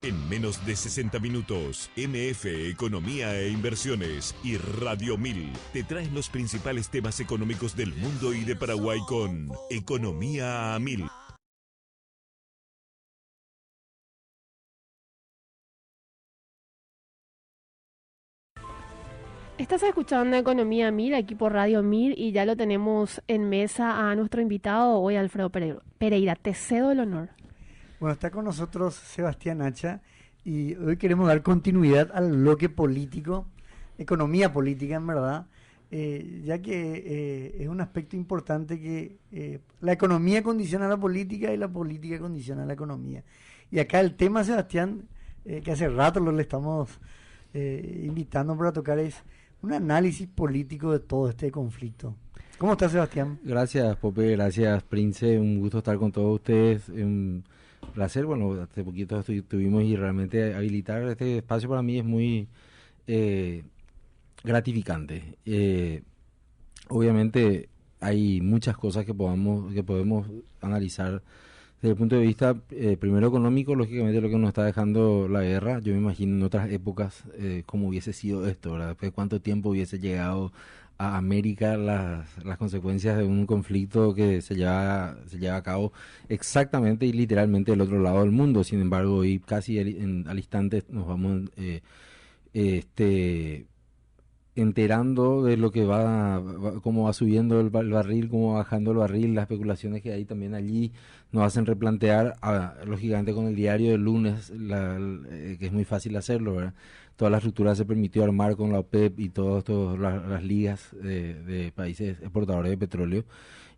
En menos de 60 minutos, MF Economía e Inversiones y Radio 1000 te traen los principales temas económicos del mundo y de Paraguay con Economía a 1000. Estás escuchando Economía 1000 aquí por Radio 1000 y ya lo tenemos en mesa a nuestro invitado hoy, Alfredo Pereira. Te cedo el honor. Bueno, está con nosotros Sebastián Hacha y hoy queremos dar continuidad al bloque político, economía política en verdad, ya que es un aspecto importante que la economía condiciona a la política y la política condiciona a la economía. Y acá el tema, Sebastián, que hace rato le estamos invitando para tocar, es un análisis político de todo este conflicto. ¿Cómo estás, Sebastián? Gracias, Pope, gracias, Prince, un gusto estar con todos ustedes, un placer. Bueno, hace poquito estuvimos y realmente habilitar este espacio para mí es muy gratificante. Obviamente hay muchas cosas que podemos analizar desde el punto de vista, primero económico, lógicamente lo que nos está dejando la guerra. Yo me imagino en otras épocas cómo hubiese sido esto, ¿verdad? Después de cuánto tiempo hubiese llegado a América las consecuencias de un conflicto que se lleva a cabo exactamente y literalmente del otro lado del mundo. Sin embargo, hoy casi al instante nos vamos enterando de lo que cómo va subiendo el barril, cómo va bajando el barril, las especulaciones que hay también allí nos hacen replantear, lógicamente con el diario del lunes, que es muy fácil hacerlo, ¿verdad? Toda la estructura se permitió armar con la OPEP y todas las ligas de países exportadores de petróleo.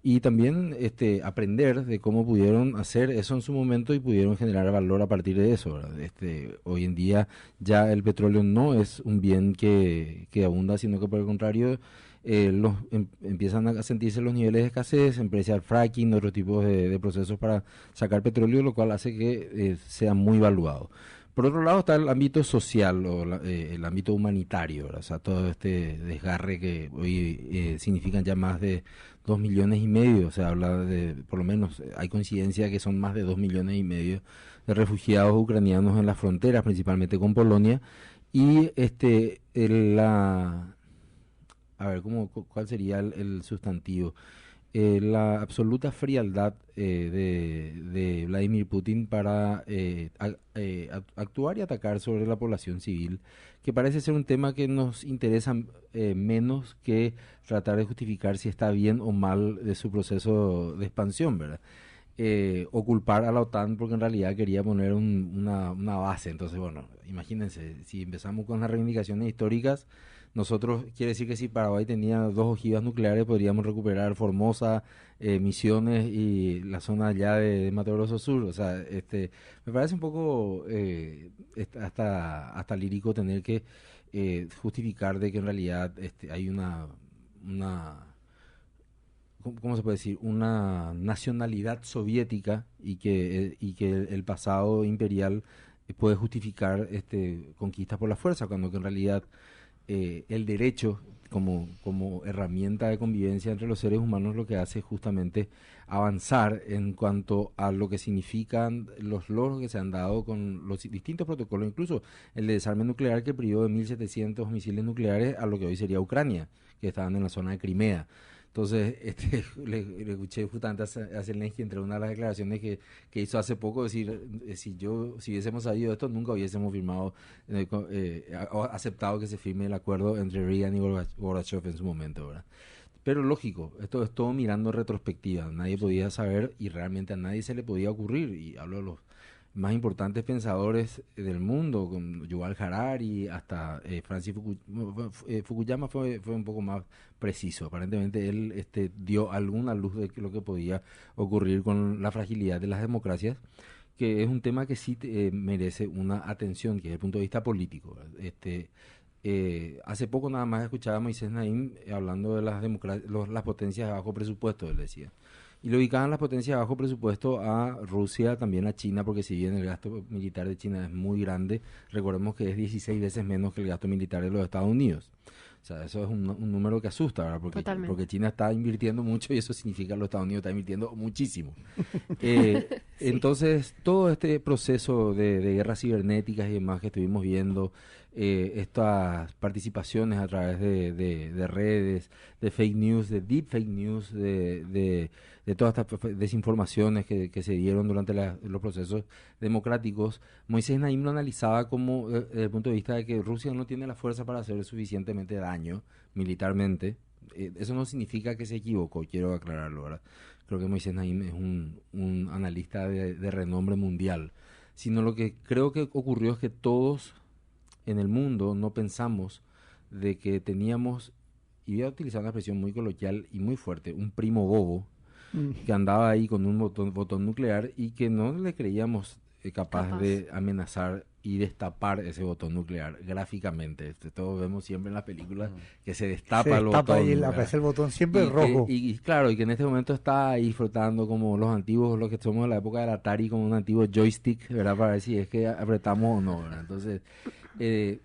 Y también aprender de cómo pudieron hacer eso en su momento y pudieron generar valor a partir de eso, ¿verdad? Hoy en día ya el petróleo no es un bien que abunda, sino que por el contrario empiezan a sentirse los niveles de escasez, empieza el fracking, otros tipos de procesos para sacar petróleo, lo cual hace que sea muy valuado. Por otro lado está el ámbito social o el ámbito humanitario, ¿verdad? O sea, todo este desgarre que hoy significan ya más de 2,5 millones, se habla de, por lo menos hay coincidencia que son más de 2,5 millones de refugiados ucranianos en las fronteras, principalmente con Polonia, y a ver, ¿cuál sería el sustantivo? La absoluta frialdad de Vladimir Putin para actuar y atacar sobre la población civil, que parece ser un tema que nos interesa menos que tratar de justificar si está bien o mal de su proceso de expansión, ¿verdad? O culpar a la OTAN porque en realidad quería poner una base. Entonces, bueno, imagínense, si empezamos con las reivindicaciones históricas, nosotros, quiere decir que si Paraguay tenía 2 ojivas nucleares, podríamos recuperar Formosa, Misiones y la zona allá de Mato Grosso Sur. O sea, me parece un poco hasta lírico tener que justificar de que en realidad hay ¿cómo se puede decir? Una nacionalidad soviética y que el pasado imperial puede justificar conquistas por la fuerza, cuando que en realidad el derecho como herramienta de convivencia entre los seres humanos lo que hace es justamente avanzar en cuanto a lo que significan los logros que se han dado con los distintos protocolos, incluso el de desarme nuclear que privó de 1.700 misiles nucleares a lo que hoy sería Ucrania, que estaban en la zona de Crimea. Entonces, le escuché justamente a Zelensky entre una de las declaraciones que hizo hace poco, decir, si hubiésemos sabido esto, nunca hubiésemos firmado, aceptado que se firme el acuerdo entre Reagan y Gorbachev en su momento, ¿verdad? Pero lógico, esto es todo mirando retrospectiva, nadie podía saber y realmente a nadie se le podía ocurrir, y hablo de los más importantes del mundo, con Yuval Harari hasta Francis Fukuyama fue un poco más preciso. Aparentemente él dio alguna luz de lo que podía ocurrir con la fragilidad de las democracias, que es un tema que sí merece una atención, que desde el punto de vista político. Hace poco nada más escuchaba a Moisés Naim hablando de las potencias de bajo presupuesto, él decía. Y lo ubicaban las potencias de bajo presupuesto a Rusia, también a China, porque si bien el gasto militar de China es muy grande, recordemos que es 16 veces menos que el gasto militar de los Estados Unidos. O sea, eso es un número que asusta, ¿verdad? Porque China está invirtiendo mucho y eso significa que los Estados Unidos están invirtiendo muchísimo. Sí. Entonces, todo este proceso de guerras cibernéticas y demás que estuvimos viendo, estas participaciones a través de redes, de fake news, de deep fake news, de todas estas desinformaciones que se dieron durante los procesos democráticos, Moisés Naim lo analizaba como desde el punto de vista de que Rusia no tiene la fuerza para hacer suficientemente daño militarmente. Eso no significa que se equivocó, quiero aclararlo, ¿verdad? Creo que Moisés Naim es un analista de renombre mundial, sino lo que creo que ocurrió es que todos en el mundo no pensamos de que teníamos, y voy a utilizar una expresión muy coloquial y muy fuerte, un primo bobo que andaba ahí con un botón nuclear y que no le creíamos capaz de amenazar y destapar ese botón nuclear gráficamente. Todos vemos siempre en las películas que se destapa el botón. Y aparece el botón siempre rojo. Claro, y que en este momento está ahí flotando como los antiguos, los que somos de la época del Atari, como un antiguo joystick, ¿verdad? Para ver si es que apretamos o no, ¿verdad? Entonces,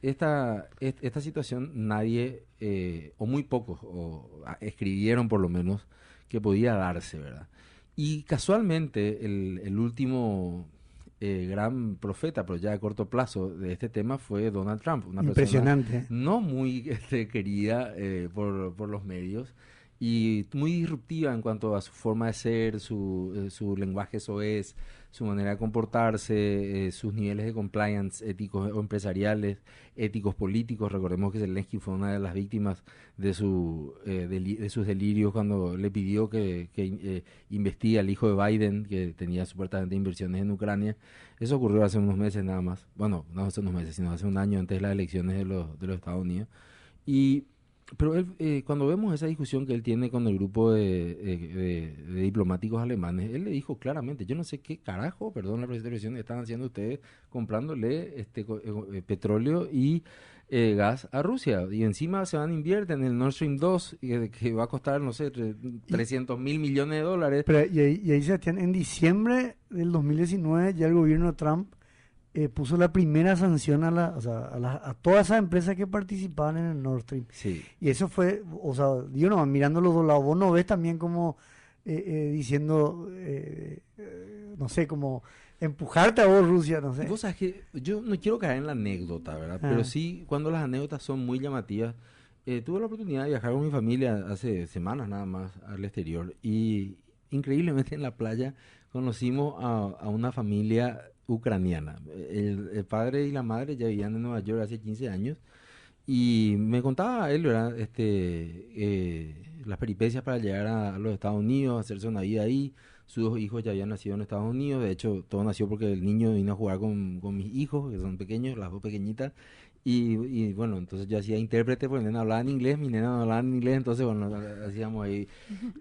esta situación nadie, o muy pocos, escribieron por lo menos, que podía darse, ¿verdad? Y casualmente el último gran profeta, pero ya a corto plazo, de este tema fue Donald Trump, una impresionante persona no muy querida por los medios y muy disruptiva en cuanto a su forma de ser, su lenguaje soez, su manera de comportarse, sus niveles de compliance éticos o empresariales, éticos políticos. Recordemos que Zelensky fue una de las víctimas de sus delirios cuando le pidió que investigue al hijo de Biden, que tenía supuestamente inversiones en Ucrania. Eso ocurrió hace unos meses nada más. Bueno, no hace unos meses, sino hace un año antes de las elecciones de los Estados Unidos. Pero él, cuando vemos esa discusión que él tiene con el grupo de diplomáticos alemanes, él le dijo claramente, yo no sé qué carajo, perdón la presentación, están haciendo ustedes comprándole petróleo y gas a Rusia. Y encima se van a invertir en el Nord Stream 2, que va a costar, no sé, 300 mil millones de dólares. Pero, y ahí Sebastián, en diciembre del 2019 ya el gobierno de Trump puso la primera sanción a todas esas empresas que participaban en el Nord Stream. Sí. Y eso fue, o sea, yo no, mirando los dos lados, vos no ves también como diciendo, no sé, como empujarte a vos, Rusia, no sé. Vos sabés que yo no quiero caer en la anécdota, ¿verdad? Pero sí, cuando las anécdotas son muy llamativas, tuve la oportunidad de viajar con mi familia hace semanas nada más al exterior y increíblemente en la playa conocimos a una familia ucraniana. El padre y la madre ya vivían en Nueva York hace 15 años y me contaba él, ¿verdad? Las peripecias para llegar a los Estados Unidos, hacerse una vida ahí. Sus 2 hijos ya habían nacido en Estados Unidos. De hecho, todo nació porque el niño vino a jugar con mis hijos, que son pequeños, las 2 pequeñitas. Y bueno, entonces yo hacía intérprete porque mi nena hablaba en inglés, mi nena no hablaba en inglés, entonces bueno, hacíamos ahí.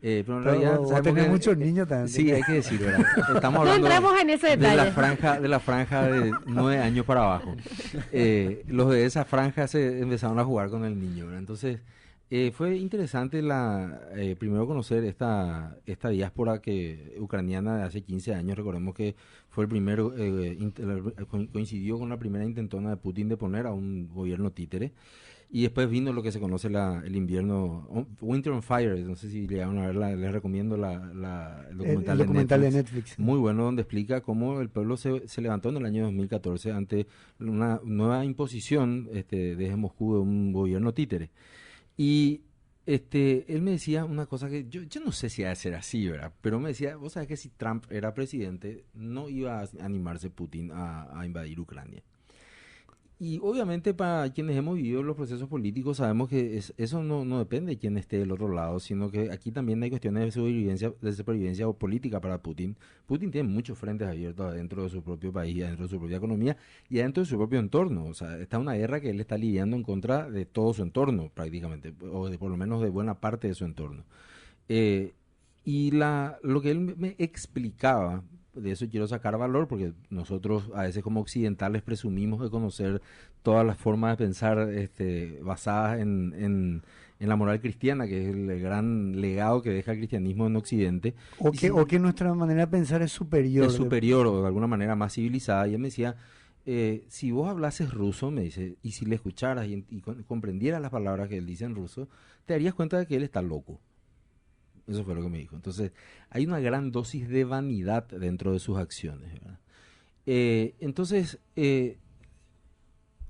Pero en realidad, vos tenés muchos niños también. Sí, hay que decirlo, ¿verdad? Estamos hablando no entramos en ese detalle. de la franja de 9 años para abajo. Los de esa franja se empezaron a jugar con el niño, ¿verdad? Entonces, fue interesante primero conocer esta diáspora ucraniana de hace 15 años. Recordemos que fue el primero, coincidió con la primera intentona de Putin de poner a un gobierno títere. Y después vino lo que se conoce el invierno, Winter on Fire, no sé si llegaron a verla, les recomiendo el documental, de Netflix. Muy bueno, donde explica cómo el pueblo se levantó en el año 2014 ante una nueva imposición desde Moscú de un gobierno títere. Y él me decía una cosa que yo no sé si va a ser así, ¿verdad? Pero me decía, vos sabés que si Trump era presidente, no iba a animarse Putin a invadir Ucrania. Y obviamente para quienes hemos vivido los procesos políticos sabemos que eso no depende de quién esté del otro lado, sino que aquí también hay cuestiones de supervivencia o política para Putin. Putin tiene muchos frentes abiertos adentro de su propio país, adentro de su propia economía y adentro de su propio entorno. O sea, está una guerra que él está lidiando en contra de todo su entorno prácticamente, o por lo menos de buena parte de su entorno. Y lo que él me explicaba, de eso quiero sacar valor, porque nosotros a veces como occidentales presumimos de conocer todas las formas de pensar basadas en la moral cristiana, que es el gran legado que deja el cristianismo en Occidente. O que nuestra manera de pensar es superior. Es superior, o de alguna manera más civilizada. Y él me decía, si vos hablases ruso, me dice, y si le escucharas y comprendieras las palabras que él dice en ruso, te darías cuenta de que él está loco. Eso fue lo que me dijo. Entonces, hay una gran dosis de vanidad dentro de sus acciones, ¿verdad? Entonces,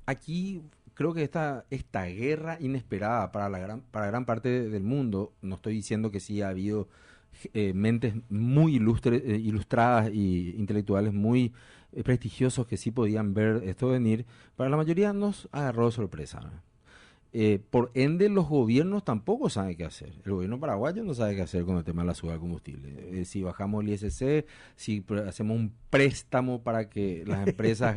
aquí creo que esta guerra inesperada para gran parte del mundo, no estoy diciendo que sí ha habido mentes muy ilustradas y intelectuales muy prestigiosos que sí podían ver esto venir, para la mayoría nos agarró de sorpresa, ¿no? Por ende, los gobiernos tampoco saben qué hacer. El gobierno paraguayo no sabe qué hacer con el tema de la suba de combustible. Si bajamos el ISC, si hacemos un préstamo para que las empresas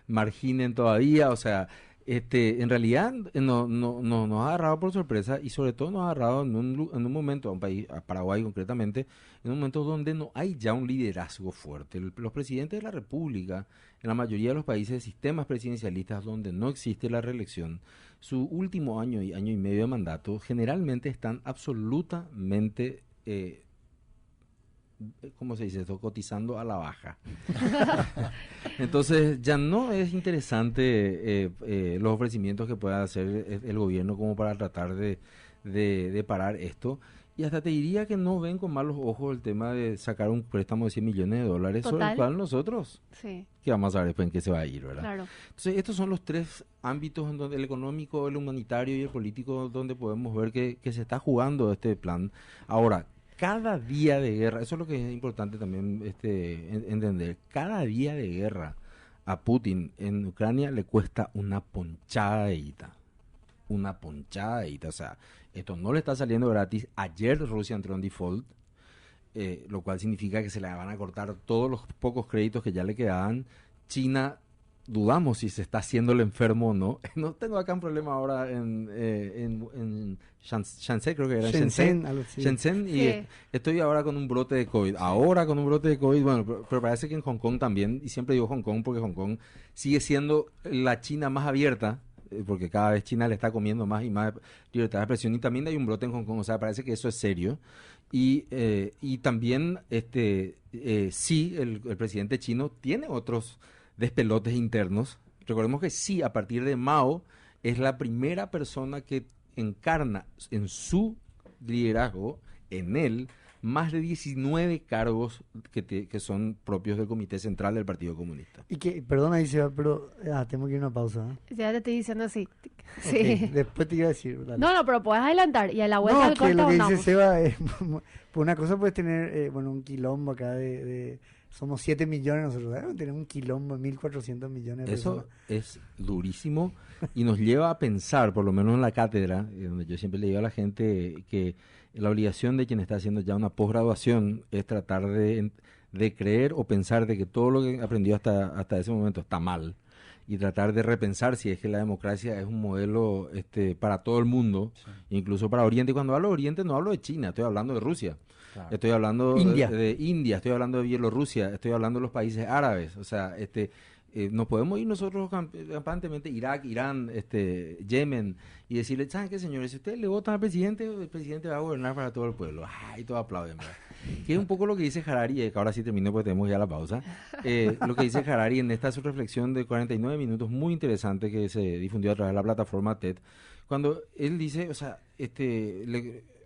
marginen todavía, o sea, en realidad nos ha agarrado por sorpresa y sobre todo nos ha agarrado en un momento, a un país, a Paraguay concretamente, en un momento donde no hay ya un liderazgo fuerte. Los presidentes de la República, en la mayoría de los países, sistemas presidencialistas donde no existe la reelección, su último año y medio de mandato generalmente están absolutamente, ¿cómo se dice esto? Cotizando a la baja. Entonces ya no es interesante los ofrecimientos que pueda hacer el gobierno como para tratar de parar esto. Y hasta te diría que no ven con malos ojos el tema de sacar un préstamo de $100 millones sobre el cual nosotros, sí, que vamos a ver después en qué se va a ir, ¿verdad? Claro. Entonces, estos son los tres ámbitos, en donde el económico, el humanitario y el político, donde podemos ver que se está jugando este plan. Ahora, cada día de guerra, eso es lo que es importante también entender, cada día de guerra a Putin en Ucrania le cuesta una ponchada de guita. Una ponchada de guita, o sea, esto no le está saliendo gratis. Ayer Rusia entró en default, lo cual significa que se le van a cortar todos los pocos créditos que ya le quedaban. China, dudamos si se está haciendo el enfermo o no. No tengo acá un problema ahora en Shenzhen, creo que era Shenzhen, y sí, estoy ahora con un brote de COVID. Bueno, pero parece que en Hong Kong también, y siempre digo Hong Kong porque Hong Kong sigue siendo la China más abierta, porque cada vez China le está comiendo más y más libertad de expresión, y también hay un brote en Hong Kong, o sea, parece que eso es serio. Y también sí, el presidente chino tiene otros despelotes internos. Recordemos que sí, a partir de Mao es la primera persona que encarna en su liderazgo, en él, más de 19 cargos que son propios del Comité Central del Partido Comunista. Y que, perdona, ahí se va, pero tengo que ir a una pausa, ¿eh? Ya te estoy diciendo así. Sí. Okay, después te iba a decir. Dale. No, pero puedes adelantar y a la vuelta del que corte lo que dice hablamos. Seba es, por una cosa puedes tener, un quilombo acá somos 7 millones nosotros, tenemos un quilombo de 1.400 millones de Eso personas. es durísimo y nos lleva a pensar, por lo menos en la cátedra, donde yo siempre le digo a la gente que la obligación de quien está haciendo ya una posgraduación es tratar de creer o pensar de que todo lo que aprendió hasta ese momento está mal, y tratar de repensar si es que la democracia es un modelo para todo el mundo, sí, incluso para Oriente. Y cuando hablo de Oriente no hablo de China, estoy hablando de Rusia. Claro. Estoy hablando de India, estoy hablando de Bielorrusia, estoy hablando de los países árabes. O sea, no podemos ir nosotros campantemente Irak, Irán, Yemen, y decirle, ¿saben qué, señores? Si ustedes le votan al presidente, el presidente va a gobernar para todo el pueblo. Y todos aplauden, ¿verdad? Que es un poco lo que dice Harari, que ahora sí termino porque tenemos ya la pausa. Lo que dice Harari en esta su reflexión de 49 minutos, muy interesante, que se difundió a través de la plataforma TED, cuando él dice, o sea,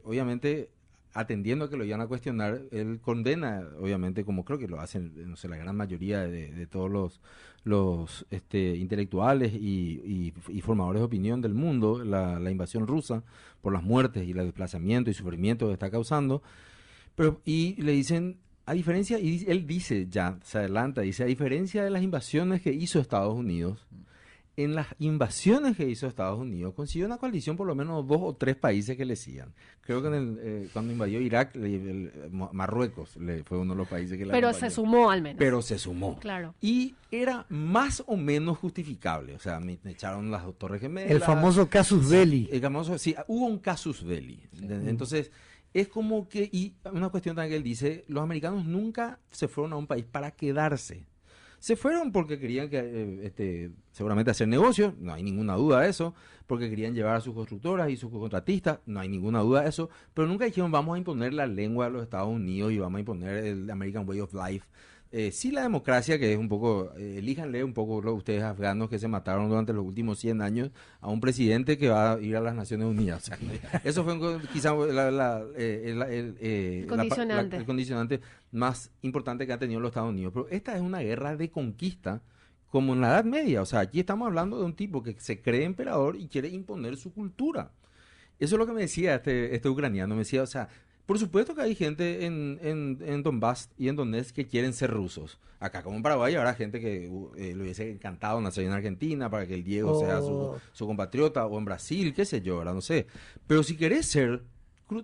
obviamente, atendiendo a que lo iban a cuestionar, él condena, obviamente, como creo que lo hacen, no sé, la gran mayoría de todos los intelectuales y formadores de opinión del mundo, la invasión rusa, por las muertes y el desplazamiento y sufrimiento que está causando. Y le dicen, a diferencia, y él dice ya, se adelanta, dice, a diferencia de las invasiones que hizo Estados Unidos, en las invasiones que hizo Estados Unidos, consiguió una coalición por lo menos 2 o 3 países que le sigan. Creo que cuando invadió Irak, Marruecos fue uno de los países que la Pero acompañó. se sumó al menos. Pero se sumó. Claro. Y era más o menos justificable. O sea, me echaron las Torres Gemelas. El famoso casus belli. Sí, hubo un casus belli. Sí. Entonces, es como que, y una cuestión también que él dice, los americanos nunca se fueron a un país para quedarse. Se fueron porque querían seguramente hacer negocios, no hay ninguna duda de eso, porque querían llevar a sus constructoras y sus contratistas, no hay ninguna duda de eso, pero nunca dijeron vamos a imponer la lengua de los Estados Unidos y vamos a imponer el American Way of Life sí la democracia, que es un poco, elíjanle un poco ustedes afganos que se mataron durante los últimos 100 años a un presidente que va a ir a las Naciones Unidas. O sea, eso fue quizá el condicionante más importante que ha tenido los Estados Unidos. Pero esta es una guerra de conquista como en la Edad Media. O sea, aquí estamos hablando de un tipo que se cree emperador y quiere imponer su cultura. Eso es lo que me decía este ucraniano. Me decía, o sea, por supuesto que hay gente en Donbass y en Donetsk que quieren ser rusos. Acá como en Paraguay habrá gente que le hubiese encantado nacer en Argentina para que el Diego sea su compatriota, o en Brasil, qué sé yo, ahora no sé. Pero si querés ser,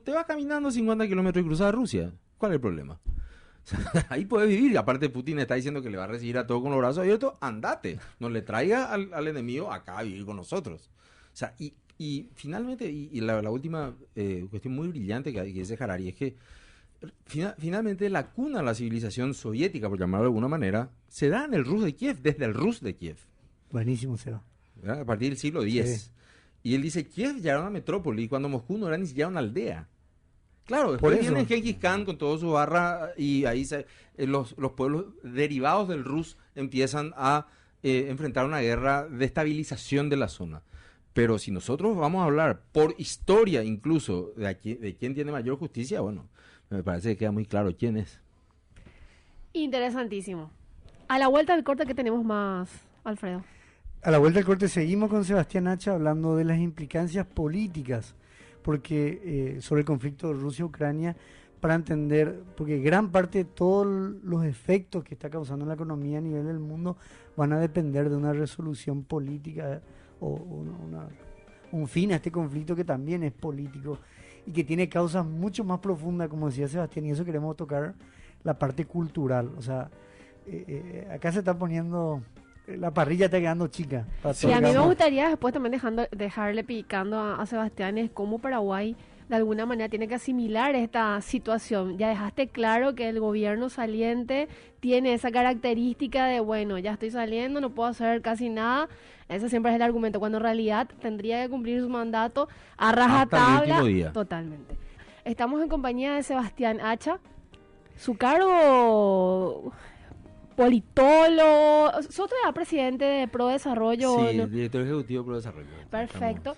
te vas caminando 50 kilómetros y cruzas a Rusia. ¿Cuál es el problema? O sea, ahí puedes vivir. Aparte Putin está diciendo que le va a recibir a todo con los brazos abiertos. Andate, no le traiga al enemigo acá a vivir con nosotros. O sea, y finalmente, y la última cuestión muy brillante que dice Harari es que finalmente la cuna de la civilización soviética, por llamarlo de alguna manera, se da en el Rus de Kiev, desde el Rus de Kiev. Buenísimo, Seba. ¿Verdad? A partir del siglo X. Sí. Y él dice, Kiev ya era una metrópoli, cuando Moscú no era ni siquiera una aldea. Claro, después viene Genghis Khan con todo su barra y ahí los pueblos derivados del Rus empiezan a enfrentar una guerra de estabilización de la zona. Pero si nosotros vamos a hablar por historia incluso de quién tiene mayor justicia, bueno, me parece que queda muy claro quién es. Interesantísimo. A la vuelta del corte, ¿qué tenemos más, Alfredo? A la vuelta del corte seguimos con Sebastián Hacha hablando de las implicancias políticas, porque sobre el conflicto de Rusia-Ucrania, para entender, porque gran parte de todos los efectos que está causando en la economía a nivel del mundo van a depender de una resolución política o un fin a este conflicto que también es político y que tiene causas mucho más profundas, como decía Sebastián, y eso queremos tocar la parte cultural. O sea, acá se está poniendo, la parrilla está quedando chica. Sí, a mí me gustaría después también dejarle picando a Sebastián es cómo Paraguay de alguna manera tiene que asimilar esta situación. Ya dejaste claro que el gobierno saliente tiene esa característica de, bueno, ya estoy saliendo, no puedo hacer casi nada. Ese siempre es el argumento, cuando en realidad tendría que cumplir su mandato a rajatabla. Hasta el último día. Totalmente. Estamos en compañía de Sebastián Hacha. Su cargo, politólogo, nosotros era presidente de Pro Desarrollo. Sí, ¿no? director ejecutivo de Pro Desarrollo. Perfecto.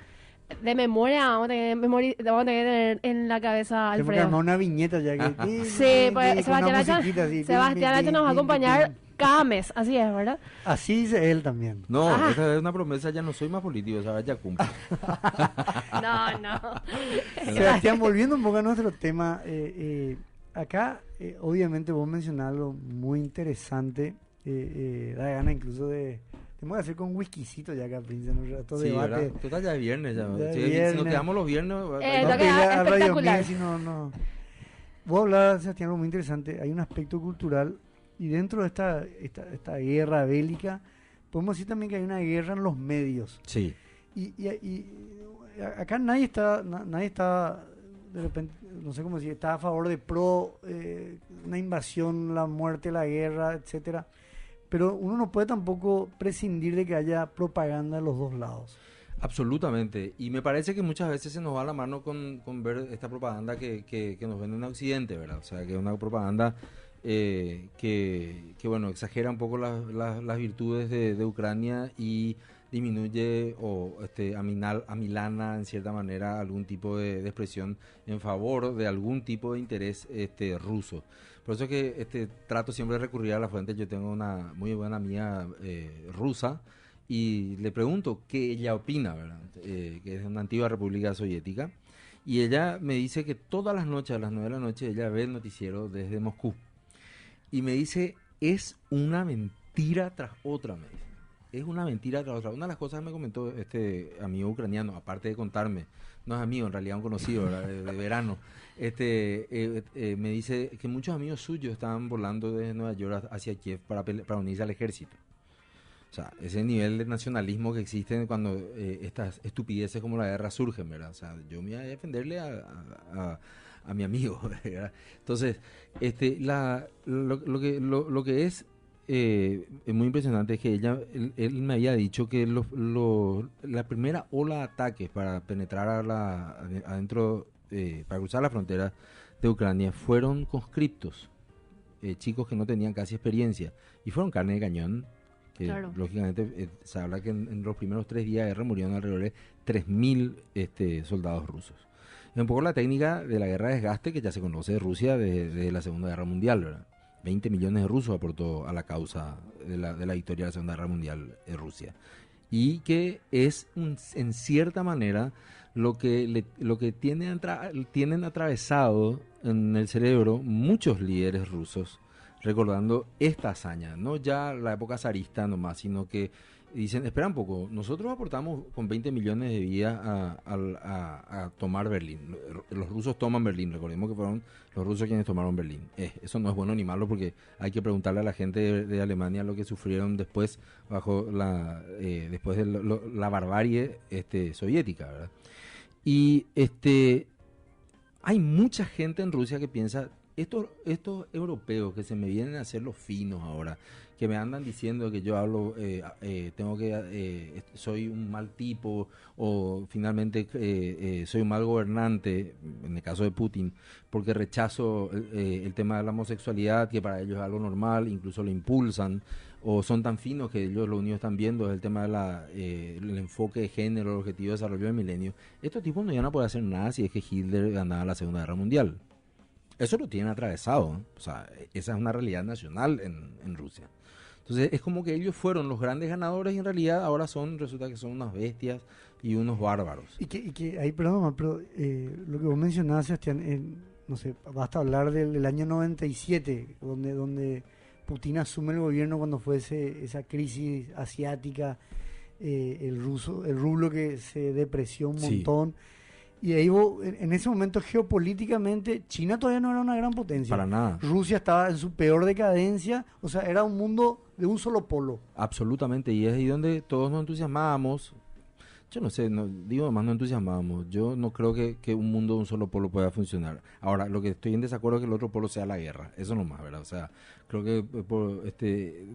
De memoria, vamos a tener en la cabeza a Alfredo. Armar una viñeta ya que... Sí, pues Sebastián Hacha nos va a acompañar cada mes, así es, ¿verdad? Así dice él también. No, esa es una promesa, ya no soy más político, o sea, ya cumple. No. Sebastián, volviendo un poco a nuestro tema, acá obviamente vos mencionás algo muy interesante, da gana incluso de... Tenemos que hacer con un whiskycito ya acá, Príncipe, todo sí, debate. ¿verdad? Total, ya es viernes. Ya. Ya Si viernes. nos quedamos los viernes... Espectacular. No. Vos hablabas, Sebastián, algo muy interesante. Hay un aspecto cultural y dentro de esta guerra bélica, podemos decir también que hay una guerra en los medios. Sí. Y acá nadie está de repente, no sé cómo decir, está a favor de una invasión, la muerte, la guerra, etcétera. Pero uno no puede tampoco prescindir de que haya propaganda de los dos lados. Absolutamente. Y me parece que muchas veces se nos va la mano con ver esta propaganda que nos vende en Occidente, ¿verdad? O sea, que es una propaganda que bueno, exagera un poco las virtudes de Ucrania y disminuye o amilana en cierta manera algún tipo de expresión en favor de algún tipo de interés ruso. Por eso es que trato siempre de recurrir a la fuente. Yo tengo una muy buena amiga rusa y le pregunto qué ella opina, ¿verdad? Que es una antigua república soviética, y ella me dice que todas las noches a las 9 de la noche ella ve el noticiero desde Moscú y me dice, es una mentira tras otra, me dice. Es una mentira tras otra. Una de las cosas que me comentó este amigo ucraniano, aparte de contarme, no es amigo, en realidad un conocido, ¿verdad? de verano, me dice que muchos amigos suyos estaban volando desde Nueva York hacia Kiev para unirse al ejército. O sea, ese nivel de nacionalismo que existe cuando estas estupideces como la guerra surgen, ¿verdad? O sea, yo me voy a defenderle a mi amigo, ¿verdad? Entonces, lo que es muy impresionante es que él me había dicho que la primera ola de ataques para penetrar adentro, para cruzar la frontera de Ucrania fueron conscriptos chicos que no tenían casi experiencia y fueron carne de cañón. Claro. Lógicamente, se habla que en los primeros 3 días de guerra murieron alrededor de 3.000 soldados rusos. Es un poco la técnica de la guerra de desgaste que ya se conoce de Rusia desde la Segunda Guerra Mundial, ¿verdad? 20 millones de rusos aportó a la causa de la victoria de la Segunda Guerra Mundial de Rusia. Y que es, en cierta manera, lo que tienen atravesado en el cerebro muchos líderes rusos, recordando esta hazaña, no ya la época zarista nomás, sino que dicen, espera un poco, nosotros aportamos con 20 millones de vidas a tomar Berlín. Los rusos toman Berlín, recordemos que fueron los rusos quienes tomaron Berlín. Eso no es bueno ni malo porque hay que preguntarle a la gente de Alemania lo que sufrieron después después de la barbarie soviética, ¿verdad? Y hay mucha gente en Rusia que piensa, estos europeos que se me vienen a hacer los finos ahora, que me andan diciendo que yo hablo, soy un mal tipo, o finalmente soy un mal gobernante, en el caso de Putin, porque rechazo el tema de la homosexualidad, que para ellos es algo normal, incluso lo impulsan, o son tan finos que ellos lo único que están viendo es el tema de el enfoque de género, el objetivo de desarrollo del milenio. Estos tipos no iban a poder hacer nada si es que Hitler ganaba la Segunda Guerra Mundial. Eso lo tienen atravesado, ¿eh? O sea, esa es una realidad nacional en Rusia. Entonces es como que ellos fueron los grandes ganadores y en realidad ahora resulta que son unas bestias y unos bárbaros. Y que ahí, perdón, pero lo que vos mencionabas, Sebastián, no sé, basta hablar del año 97, donde Putin asume el gobierno cuando fue esa crisis asiática, el rublo que se depreció un montón. Y ahí en ese momento geopolíticamente China todavía no era una gran potencia. Para nada. Rusia estaba en su peor decadencia, o sea, era un mundo de un solo polo. Absolutamente, y es ahí donde todos nos entusiasmábamos. Yo no sé, digo más nos entusiasmábamos. Yo no creo que un mundo de un solo polo pueda funcionar. Ahora, lo que estoy en desacuerdo es que el otro polo sea la guerra. Eso nomás, ¿verdad? O sea, creo que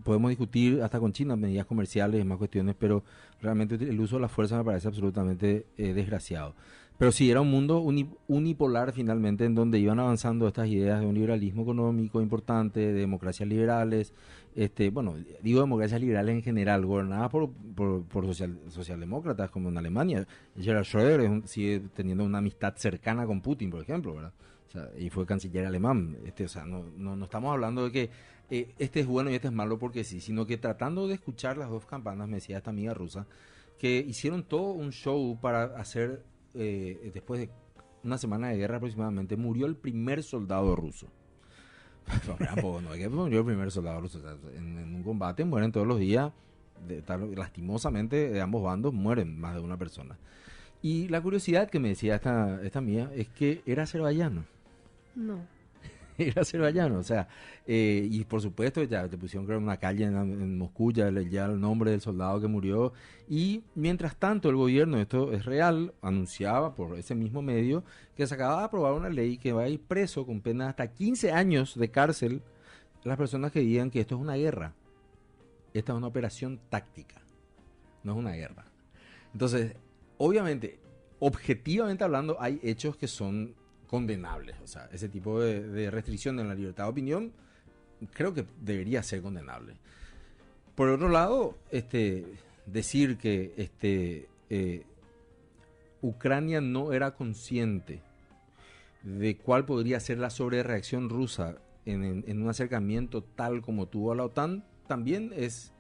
podemos discutir hasta con China medidas comerciales y más cuestiones, pero realmente el uso de la fuerza me parece absolutamente desgraciado. Pero sí, era un mundo unipolar finalmente en donde iban avanzando estas ideas de un liberalismo económico importante, de democracias liberales, digo democracias liberales en general, gobernadas por socialdemócratas como en Alemania. Gerhard Schröder sigue teniendo una amistad cercana con Putin, por ejemplo, ¿verdad? O sea, y fue canciller alemán. O sea, no estamos hablando de que este es bueno y este es malo porque sí, sino que tratando de escuchar las dos campanas, me decía esta amiga rusa, que hicieron todo un show para hacer... después de una semana de guerra aproximadamente, murió el primer soldado ruso. No es que murió el primer soldado ruso. O sea, en un combate mueren todos los días, lastimosamente de ambos bandos mueren más de una persona. Y la curiosidad que me decía esta mía es que era azerbaiyano. No. Era azerbaiyano, o sea, y por supuesto ya te pusieron creo una calle en Moscú, ya el nombre del soldado que murió, y mientras tanto el gobierno, esto es real, anunciaba por ese mismo medio que se acaba de aprobar una ley que va a ir preso con pena hasta 15 años de cárcel las personas que digan que esto es una guerra. Esta es una operación táctica, no es una guerra. Entonces, obviamente, objetivamente hablando, hay hechos que son condenables, o sea, ese tipo de restricción en la libertad de opinión creo que debería ser condenable. Por otro lado, decir que Ucrania no era consciente de cuál podría ser la sobrereacción rusa en un acercamiento tal como tuvo a la OTAN, también es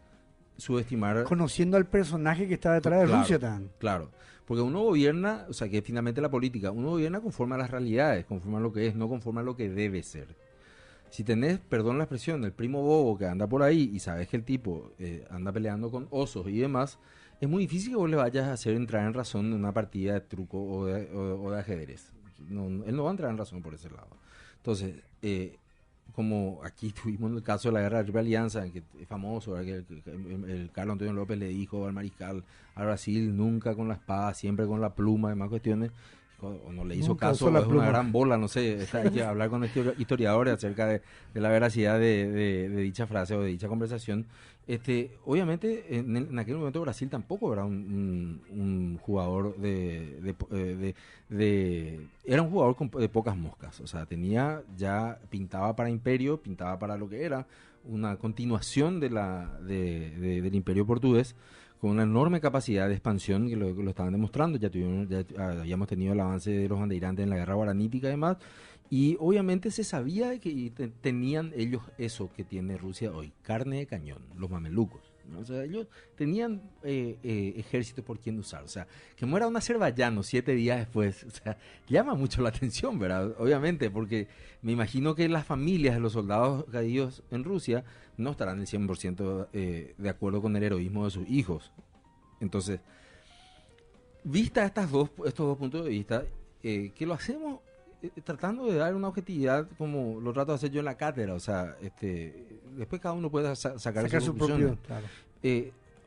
subestimar... Conociendo al personaje que está detrás de Rusia también. Claro, porque uno gobierna, o sea, que finalmente la política, uno gobierna conforme a las realidades, conforme a lo que es, no conforme a lo que debe ser. Si tenés, perdón la expresión, el primo bobo que anda por ahí y sabes que el tipo anda peleando con osos y demás, es muy difícil que vos le vayas a hacer entrar en razón en una partida de truco o de ajedrez. Él no va a entrar en razón por ese lado. Entonces, como aquí tuvimos el caso de la guerra de la Triple Alianza, que es famoso, que el Carlos Antonio López le dijo al mariscal, a Brasil nunca con la espada, siempre con la pluma, demás cuestiones, o no le hizo Nunca caso, usó o la es pluma. una gran bola, no sé. Hay que hablar con historiadores acerca de la veracidad de dicha frase o de dicha conversación. Obviamente, en aquel momento Brasil tampoco era un jugador era un jugador de pocas moscas. O sea, pintaba para imperio, pintaba para lo que era una continuación del imperio portugués, con una enorme capacidad de expansión que lo estaban demostrando. Ya habíamos tenido el avance de los bandeirantes en la guerra guaranítica y demás, y obviamente se sabía que tenían ellos eso que tiene Rusia hoy, carne de cañón, los mamelucos, ¿no? O sea, ellos tenían ejército por quien usar. O sea, que muera un azerbaiyano 7 días después, o sea, llama mucho la atención, ¿verdad? Obviamente, porque me imagino que las familias de los soldados caídos en Rusia no estarán el 100% de acuerdo con el heroísmo de sus hijos. Entonces, vista estos dos puntos de vista, que lo hacemos tratando de dar una objetividad como lo trato de hacer yo en la cátedra. O sea, después cada uno puede sacar sus conclusiones. Claro.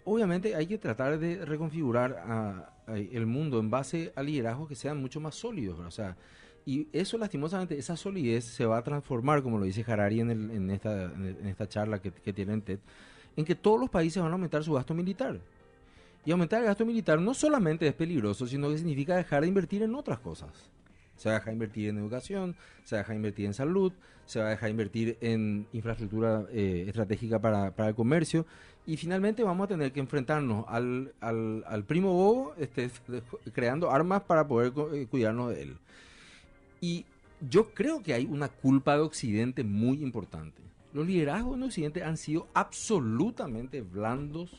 Obviamente hay que tratar de reconfigurar el mundo en base a liderazgos que sean mucho más sólidos, ¿verdad? O sea, y eso lastimosamente, esa solidez se va a transformar, como lo dice Harari en esta charla que tiene en TED, en que todos los países van a aumentar su gasto militar. Y aumentar el gasto militar no solamente es peligroso, sino que significa dejar de invertir en otras cosas. Se va a dejar de invertir en educación, se va a dejar de invertir en salud, se va a dejar de invertir en infraestructura estratégica para el comercio, y finalmente vamos a tener que enfrentarnos al primo bobo creando armas para poder cuidarnos de él. Y yo creo que hay una culpa de Occidente muy importante. Los liderazgos en Occidente han sido absolutamente blandos,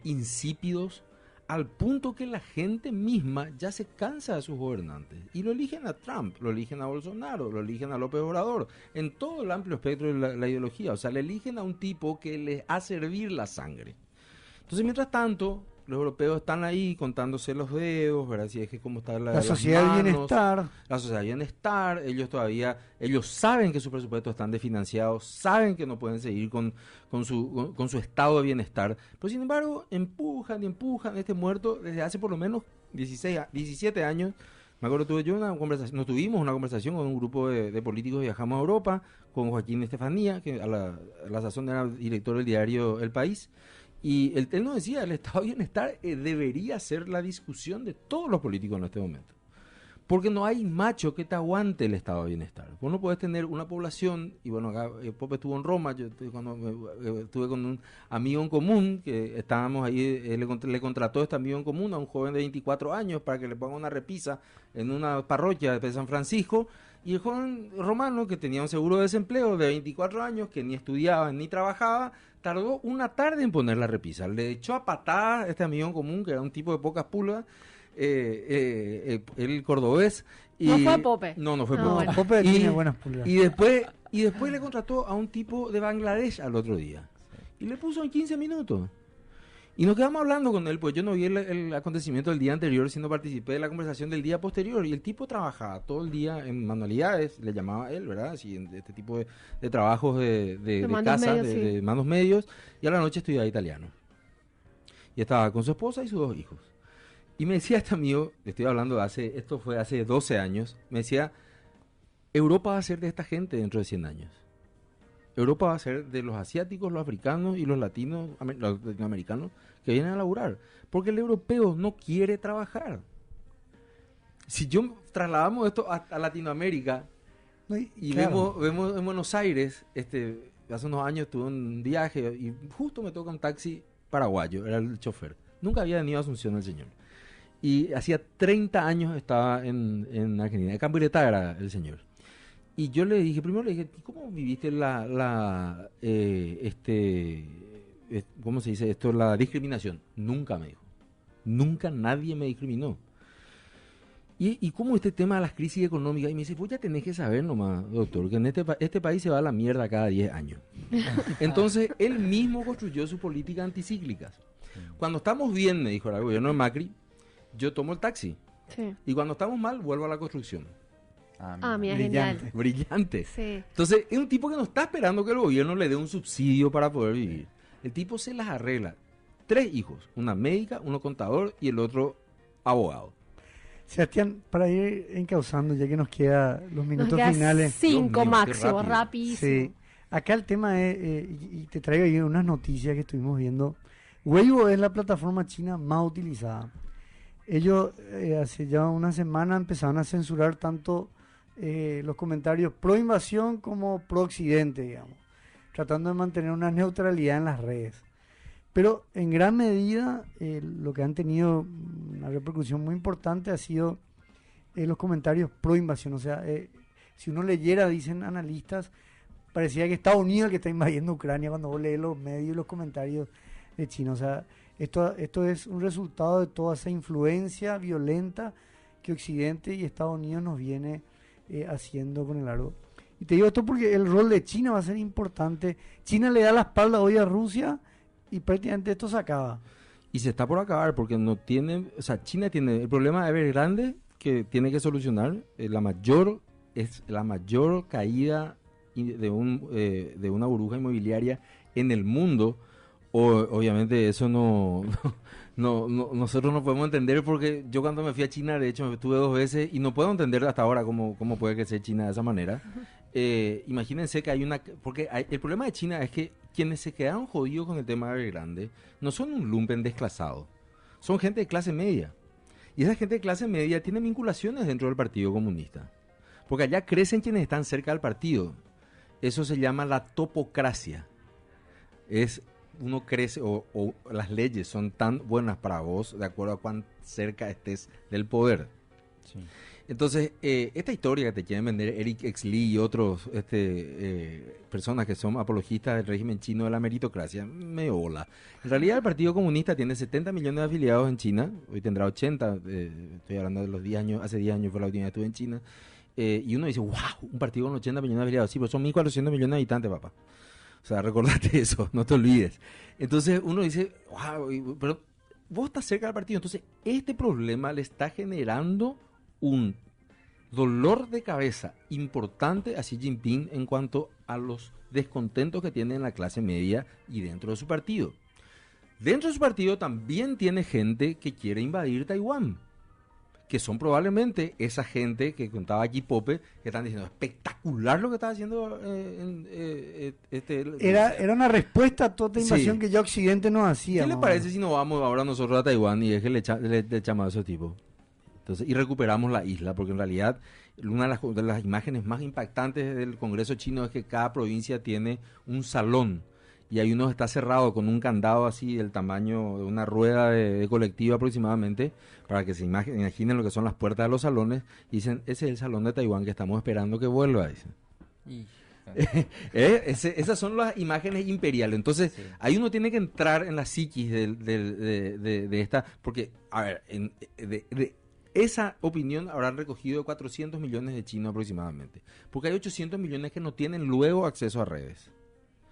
insípidos, al punto que la gente misma ya se cansa de sus gobernantes. Y lo eligen a Trump, lo eligen a Bolsonaro, lo eligen a López Obrador, en todo el amplio espectro de la ideología. O sea, le eligen a un tipo que les hace hervir la sangre. Entonces, mientras tanto, los europeos están ahí contándose los dedos, ¿verdad? Si es que cómo está La sociedad del bienestar. La sociedad del bienestar, ellos saben que sus presupuestos están desfinanciados, saben que no pueden seguir con su estado de bienestar, pero sin embargo empujan este muerto desde hace por lo menos 17 años. Me acuerdo, nos tuvimos una conversación con un grupo de políticos, viajamos a Europa, con Joaquín Estefanía, que a la sazón era director del diario El País. Y él nos decía, el estado de bienestar debería ser la discusión de todos los políticos en este momento. Porque no hay macho que te aguante el estado de bienestar. Vos no podés tener una población, y bueno, acá Pope estuvo en Roma, yo estuve con un amigo en común, que estábamos ahí, le contrató este amigo en común a un joven de 24 años para que le ponga una repisa en una parroquia de San Francisco, y el joven romano, que tenía un seguro de desempleo de 24 años, que ni estudiaba ni trabajaba, tardó una tarde en poner la repisa. Le echó a patadas a este amigo en común, que era un tipo de pocas pulgas, el cordobés. Y ¿No fue Pope? No fue Ah, Pope. bueno. Pope tiene buenas pulgas. Y después le contrató a un tipo de Bangladesh al otro día. Y le puso en 15 minutos. Y nos quedamos hablando con él, pues yo no vi el acontecimiento del día anterior, sino participé de la conversación del día posterior. Y el tipo trabajaba todo el día en manualidades, le llamaba él, ¿verdad? Así, en este tipo de trabajos de casa, medios, sí. de manos medios. Y a la noche estudiaba italiano. Y estaba con su esposa y sus 2 hijos. Y me decía este amigo, le estoy hablando esto fue hace 12 años, me decía, Europa va a ser de esta gente dentro de 100 años. Europa va a ser de los asiáticos, los africanos y los los latinoamericanos que vienen a laburar. Porque el europeo no quiere trabajar. Si yo trasladamos esto a Latinoamérica y claro, vemos en Buenos Aires, hace unos años tuve un viaje y justo me toca un taxi paraguayo, era el chofer. Nunca había venido a Asunción el señor. Y hacía 30 años estaba en Argentina, de Camburetá era el señor. Y yo primero le dije, ¿cómo viviste ¿cómo se dice esto? La discriminación. Nunca me dijo. Nunca nadie me discriminó. ¿Y cómo este tema de las crisis económicas? Y me dice, vos ya tenés que saber nomás, doctor, que en este país se va a la mierda cada 10 años. Entonces, él mismo construyó su política anticíclicas. Cuando estamos bien, me dijo el gobierno de Macri, yo tomo el taxi. Sí. Y cuando estamos mal, vuelvo a la construcción. Mira, brillante. genial. Brillante. Sí. Entonces, es un tipo que no está esperando que el gobierno le dé un subsidio para poder vivir. El tipo se las arregla. 3 hijos, una médica, uno contador y el otro abogado. Sebastián, para ir encauzando, ya que nos queda los Nos minutos queda finales. 5 Dios mío, qué máximo, rápido. rapidísimo. Sí, acá el tema es, y te traigo ahí unas noticias que estuvimos viendo. Weibo es la plataforma china más utilizada. Ellos hace ya una semana empezaron a censurar tanto los comentarios pro invasión como pro occidente, digamos, tratando de mantener una neutralidad en las redes. Pero en gran medida lo que han tenido una repercusión muy importante ha sido los comentarios pro invasión. O sea, si uno leyera, dicen analistas, parecía que Estados Unidos es el que está invadiendo Ucrania cuando vos lees los medios y los comentarios de China. O sea, esto es un resultado de toda esa influencia violenta que Occidente y Estados Unidos nos viene haciendo con el largo. Y te digo esto porque el rol de China va a ser importante. China le da la espalda hoy a Rusia y prácticamente esto se acaba. Y se está por acabar porque no tiene, o sea, China tiene el problema de Evergrande que tiene que solucionar. La mayor caída de una burbuja inmobiliaria en el mundo. Obviamente eso nosotros no podemos entender porque yo cuando me fui a China, de hecho me estuve 2 veces y no puedo entender hasta ahora cómo puede crecer China de esa manera. Imagínense que el problema de China es que quienes se quedaron jodidos con el tema de Evergrande no son un lumpen desclasado, son gente de clase media. Y esa gente de clase media tiene vinculaciones dentro del Partido Comunista, porque allá crecen quienes están cerca del partido. Eso se llama la topocracia. Uno crece o las leyes son tan buenas para vos de acuerdo a cuán cerca estés del poder. Sí. Entonces, esta historia que te quieren vender Eric Exley y otros personas que son apologistas del régimen chino de la meritocracia, me hola. En realidad el Partido Comunista tiene 70 millones de afiliados en China, hoy tendrá 80, estoy hablando de los 10 años, hace 10 años fue la última vez que estuve en China, y uno dice, wow, un partido con 80 millones de afiliados, sí, pero son 1.400 millones de habitantes, papá. O sea, recordate eso, no te olvides. Entonces uno dice, wow, pero vos estás cerca del partido. Entonces este problema le está generando un dolor de cabeza importante a Xi Jinping en cuanto a los descontentos que tiene en la clase media y dentro de su partido. Dentro de su partido también tiene gente que quiere invadir Taiwán, que son probablemente esa gente que contaba aquí Pope, que están diciendo espectacular lo que está haciendo era una respuesta a toda invasión que ya Occidente nos hacía. ¿Qué le parece si nos vamos ahora nosotros a Taiwán y es que le echamos a esos tipos? Entonces, y recuperamos la isla, porque en realidad una de las imágenes más impactantes del Congreso chino es que cada provincia tiene un salón y hay uno que está cerrado con un candado así del tamaño de una rueda de colectivo aproximadamente, para que se imaginen lo que son las puertas de los salones, y dicen, ese es el salón de Taiwán que estamos esperando que vuelva, dicen. Esas son las imágenes imperiales. Entonces, sí, ahí uno tiene que entrar en la psiquis de esta, porque, a ver, esa opinión habrán recogido 400 millones de chinos aproximadamente, porque hay 800 millones que no tienen luego acceso a redes.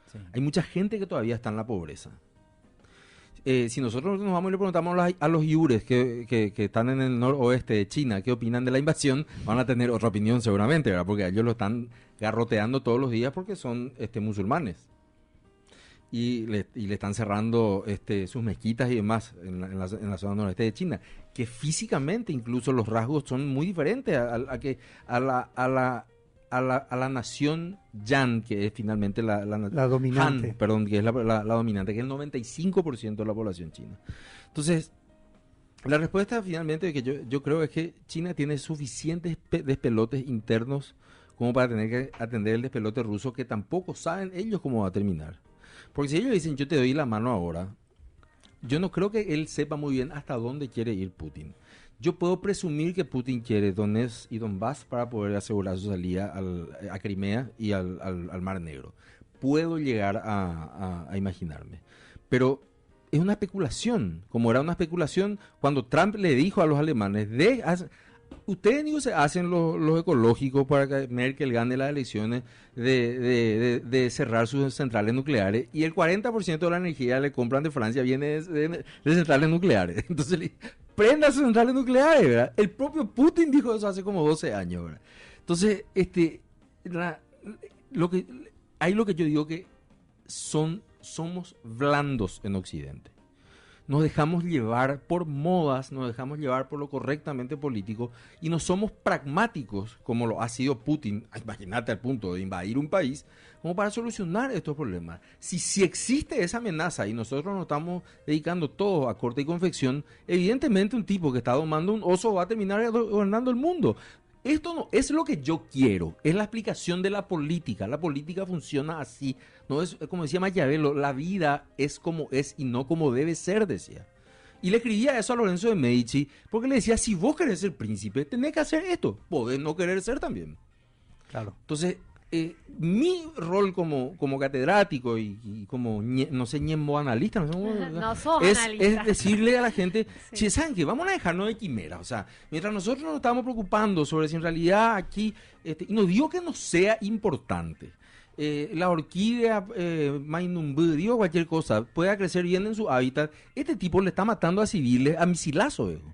Sí. Hay mucha gente que todavía está en la pobreza. Si nosotros nos vamos y le preguntamos a los yures que están en el noroeste de China qué opinan de la invasión, van a tener otra opinión seguramente, ¿verdad? Porque ellos lo están garroteando todos los días porque son musulmanes. Y le están cerrando sus mezquitas y demás en la zona noroeste de China, que físicamente incluso los rasgos son muy diferentes a la nación Yan, que es finalmente la dominante. Han, perdón, que es la dominante, que es el 95% de la población china. Entonces, la respuesta finalmente que yo creo es que China tiene suficientes despelotes internos como para tener que atender el despelote ruso, que tampoco saben ellos cómo va a terminar. Porque si ellos dicen, yo te doy la mano ahora, yo no creo que él sepa muy bien hasta dónde quiere ir Putin. Yo puedo presumir que Putin quiere Donetsk y Donbass para poder asegurar su salida a Crimea y al Mar Negro. Puedo llegar a imaginarme. Pero es una especulación, como era una especulación cuando Trump le dijo a los alemanes, ustedes ni se hacen los ecológicos para que Merkel gane las elecciones de cerrar sus centrales nucleares, y el 40% de la energía le compran de Francia viene de centrales nucleares. Entonces, prenda sus centrales nucleares, ¿verdad? El propio Putin dijo eso hace como 12 años, ¿verdad? Entonces, lo que yo digo que somos blandos en Occidente. nos dejamos llevar por modas, nos dejamos llevar por lo correctamente político y no somos pragmáticos como lo ha sido Putin, imagínate al punto de invadir un país, como para solucionar estos problemas. Si existe esa amenaza y nosotros nos estamos dedicando todos a corte y confección, evidentemente un tipo que está domando un oso va a terminar gobernando el mundo. Esto no es lo que yo quiero, es la explicación de la política. La política funciona así, no es como decía Maquiavelo, la vida es como es y no como debe ser, decía. Y le escribía eso a Lorenzo de Medici porque le decía, si vos querés ser príncipe, tenés que hacer esto, podés no querer ser también. Claro. Entonces, mi rol como catedrático y como, no sé, ñembo analista, no sé cómo, no sos es analista. decirle a la gente, Sí. che, ¿saben qué? Vamos a dejarnos de quimera. O sea, mientras nosotros nos estamos preocupando sobre si en realidad aquí, y no digo que no sea importante, la orquídea Mainumbú, digo cualquier cosa, pueda crecer bien en su hábitat, este tipo le está matando a civiles a misilazo, viejo.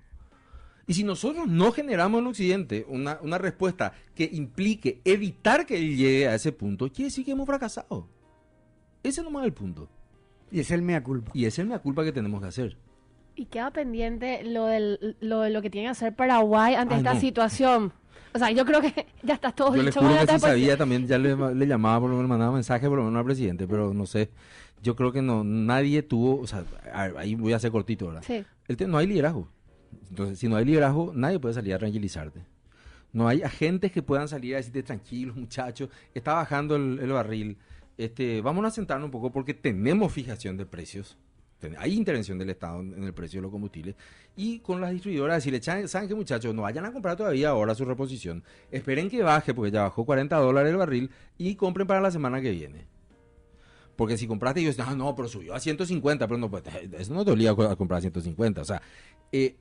Y si nosotros no generamos en Occidente una respuesta que implique evitar que él llegue a ese punto, quiere decir que hemos fracasado. Ese nomás es el punto. Y es el mea culpa. Y esa es la culpa que tenemos que hacer. Y queda pendiente lo de lo que tiene que hacer Paraguay ante Ay, esta no. situación. O sea, yo creo que ya está todo Yo les dicho. juro Bueno, que si después- sabía también, ya le llamaba, por lo menos mandaba mensaje por lo menos al presidente, pero no sé. Yo creo que no, nadie tuvo, o sea, ahí voy a hacer cortito ahora. Sí. No hay liderazgo. Entonces, si no hay liderazgo, nadie puede salir a tranquilizarte. No hay agentes que puedan salir a decirte, tranquilos muchachos, está bajando el barril. Vamos a sentarnos un poco porque tenemos fijación de precios. Hay intervención del Estado en el precio de los combustibles. Y con las distribuidoras decirle, ¿saben qué muchachos? No vayan a comprar todavía ahora su reposición. Esperen que baje, porque ya bajó $40 el barril, y compren para la semana que viene. Porque si compraste y yo, no, pero subió a 150, pero no, pues, eso no te obliga a comprar a 150. O sea,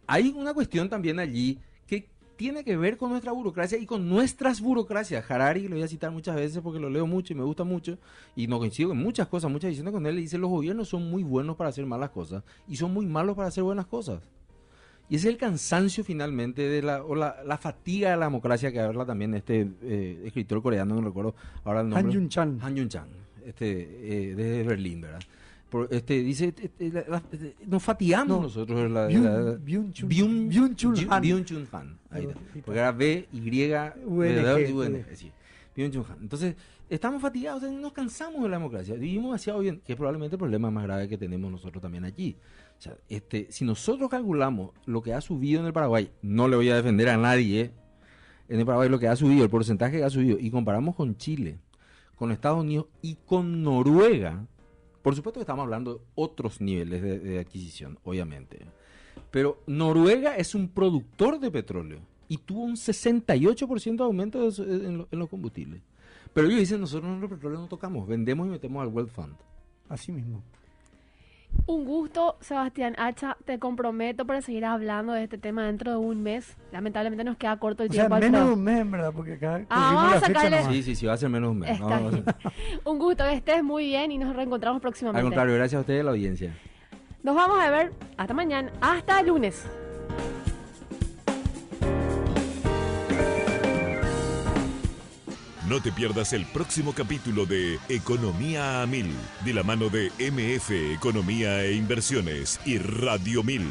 hay una cuestión también allí que tiene que ver con nuestra burocracia y con nuestras burocracias. Harari, lo voy a citar muchas veces porque lo leo mucho y me gusta mucho, y no coincido en muchas cosas, muchas visiones con él, le dice, los gobiernos son muy buenos para hacer malas cosas y son muy malos para hacer buenas cosas. Y ese es el cansancio finalmente de la fatiga de la democracia que habla también escritor coreano, no recuerdo ahora el nombre. Han Yun-chan. Han Yun-chan, de Berlín, ¿verdad? Dice, nos fatigamos No, nosotros. Byung-Chul Han. Byung-Chul Han. Ahí está. Porque era Byung-Chul Han. Entonces, estamos fatigados, nos cansamos de la democracia. Vivimos demasiado bien, que es probablemente el problema más grave que tenemos nosotros también aquí. O sea, si nosotros calculamos lo que ha subido en el Paraguay, no le voy a defender a nadie, en el Paraguay lo que ha subido, el porcentaje que ha subido, y comparamos con Chile, con Estados Unidos y con Noruega, por supuesto que estamos hablando de otros niveles de adquisición, obviamente. Pero Noruega es un productor de petróleo y tuvo un 68% de aumento en los combustibles. Pero ellos dicen, nosotros en el petróleo no tocamos, vendemos y metemos al World Fund. Así mismo. Un gusto, Sebastián Hacha. Te comprometo para seguir hablando de este tema dentro de un mes. Lamentablemente nos queda corto el O sea, tiempo. menos de Alfredo. un mes, en verdad, porque acá vamos corrimos a la fecha sacarle- nomás. Sí, va a ser menos un mes. Está No, bien. Un gusto, que estés muy bien y nos reencontramos al próximamente. contrario, gracias a ustedes y a la audiencia. Nos vamos a ver hasta mañana, hasta el lunes. No te pierdas el próximo capítulo de Economía a 1000, de la mano de MF Economía e Inversiones y Radio 1000.